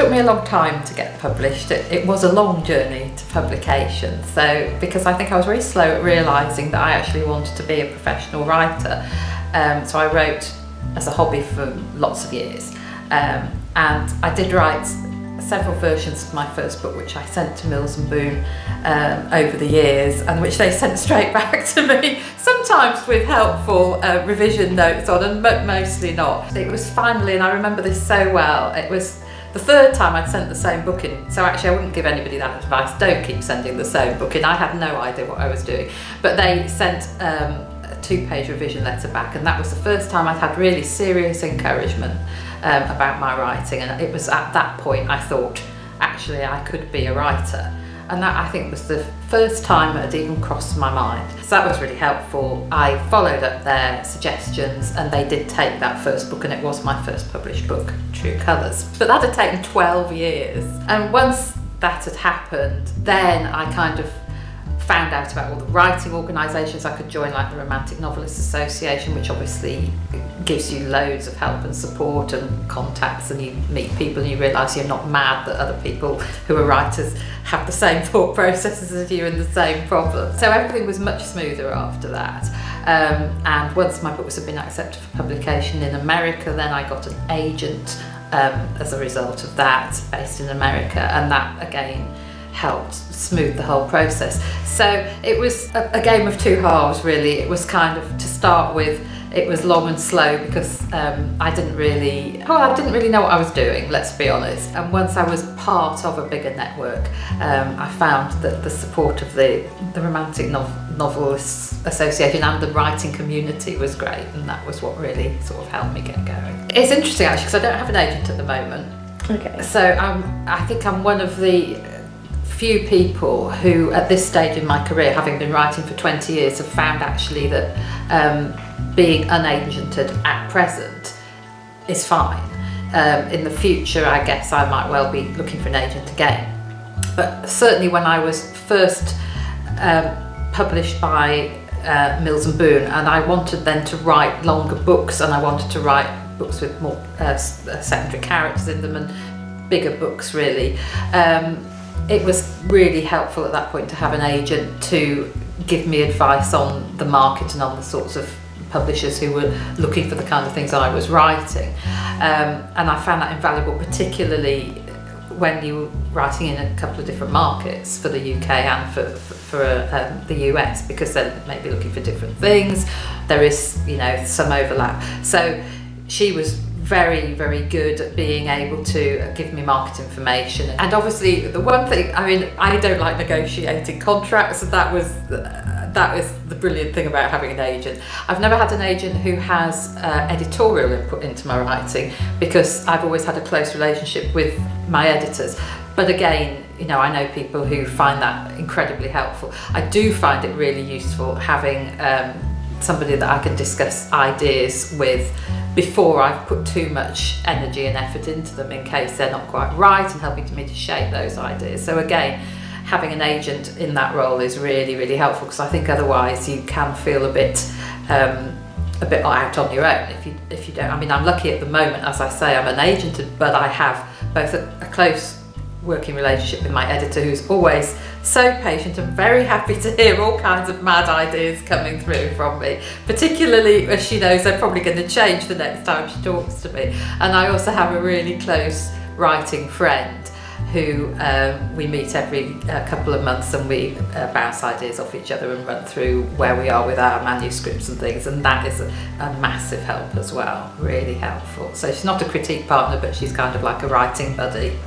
took me a long time to get published. It was a long journey to publication. So, because I think I was very slow at realising that I actually wanted to be a professional writer. So I wrote as a hobby for lots of years. And I did write several versions of my first book, which I sent to Mills and Boon over the years, and which they sent straight back to me, sometimes with helpful revision notes on, and mostly not. It was finally, and I remember this so well, it was the third time I'd sent the same book in, so actually I wouldn't give anybody that advice, don't keep sending the same book in. I had no idea what I was doing, but they sent a 2-page revision letter back, and that was the first time I'd had really serious encouragement about my writing, and it was at that point I thought actually I could be a writer, and that I think was the first time it had even crossed my mind. So that was really helpful. I followed up their suggestions, and they did take that first book, and it was my first published book, True Colours. But that had taken 12 years, and once that had happened, then I kind of found out about all the writing organisations I could join, like the Romantic Novelists Association, which obviously gives you loads of help and support and contacts, and you meet people and you realise you're not mad that other people who are writers have the same thought processes as you and the same problems. So everything was much smoother after that. And once my books had been accepted for publication in America, then I got an agent as a result of that, based in America, and that again helped smooth the whole process. So it was a game of two halves, really. It was kind of, to start with, it was long and slow because I didn't really know what I was doing, let's be honest. And once I was part of a bigger network, I found that the support of the Romantic Novelists Association and the writing community was great, and that was what really sort of helped me get going. It's interesting actually, because I don't have an agent at the moment. Okay. So I think I'm one of the few people who at this stage in my career, having been writing for 20 years, have found actually that being unagented at present is fine. In the future, I guess I might well be looking for an agent again. But certainly when I was first published by Mills and Boon, and I wanted then to write longer books, and I wanted to write books with more secondary characters in them and bigger books really, it was really helpful at that point to have an agent to give me advice on the market and on the sorts of publishers who were looking for the kind of things I was writing. And I found that invaluable, particularly when you were writing in a couple of different markets, for the UK and for the US, because they're maybe looking for different things. There is, you know, some overlap. So she was very, very good at being able to give me market information. And obviously the one thing, I mean, I don't like negotiating contracts, and that was the brilliant thing about having an agent. I've never had an agent who has editorial input into my writing, because I've always had a close relationship with my editors. But again, you know, I know people who find that incredibly helpful. I do find it really useful having somebody that I can discuss ideas with before I've put too much energy and effort into them, in case they're not quite right, and helping me to shape those ideas. So again, having an agent in that role is really, really helpful, because I think otherwise you can feel a bit out on your own if you don't. I mean, I'm lucky at the moment, as I say, I'm unagented, but I have both a close working relationship with my editor, who's always so patient and very happy to hear all kinds of mad ideas coming through from me, particularly as she knows they're probably going to change the next time she talks to me. And I also have a really close writing friend who we meet every couple of months, and we bounce ideas off each other and run through where we are with our manuscripts and things, and that is a massive help as well, really helpful. So she's not a critique partner, but she's kind of like a writing buddy.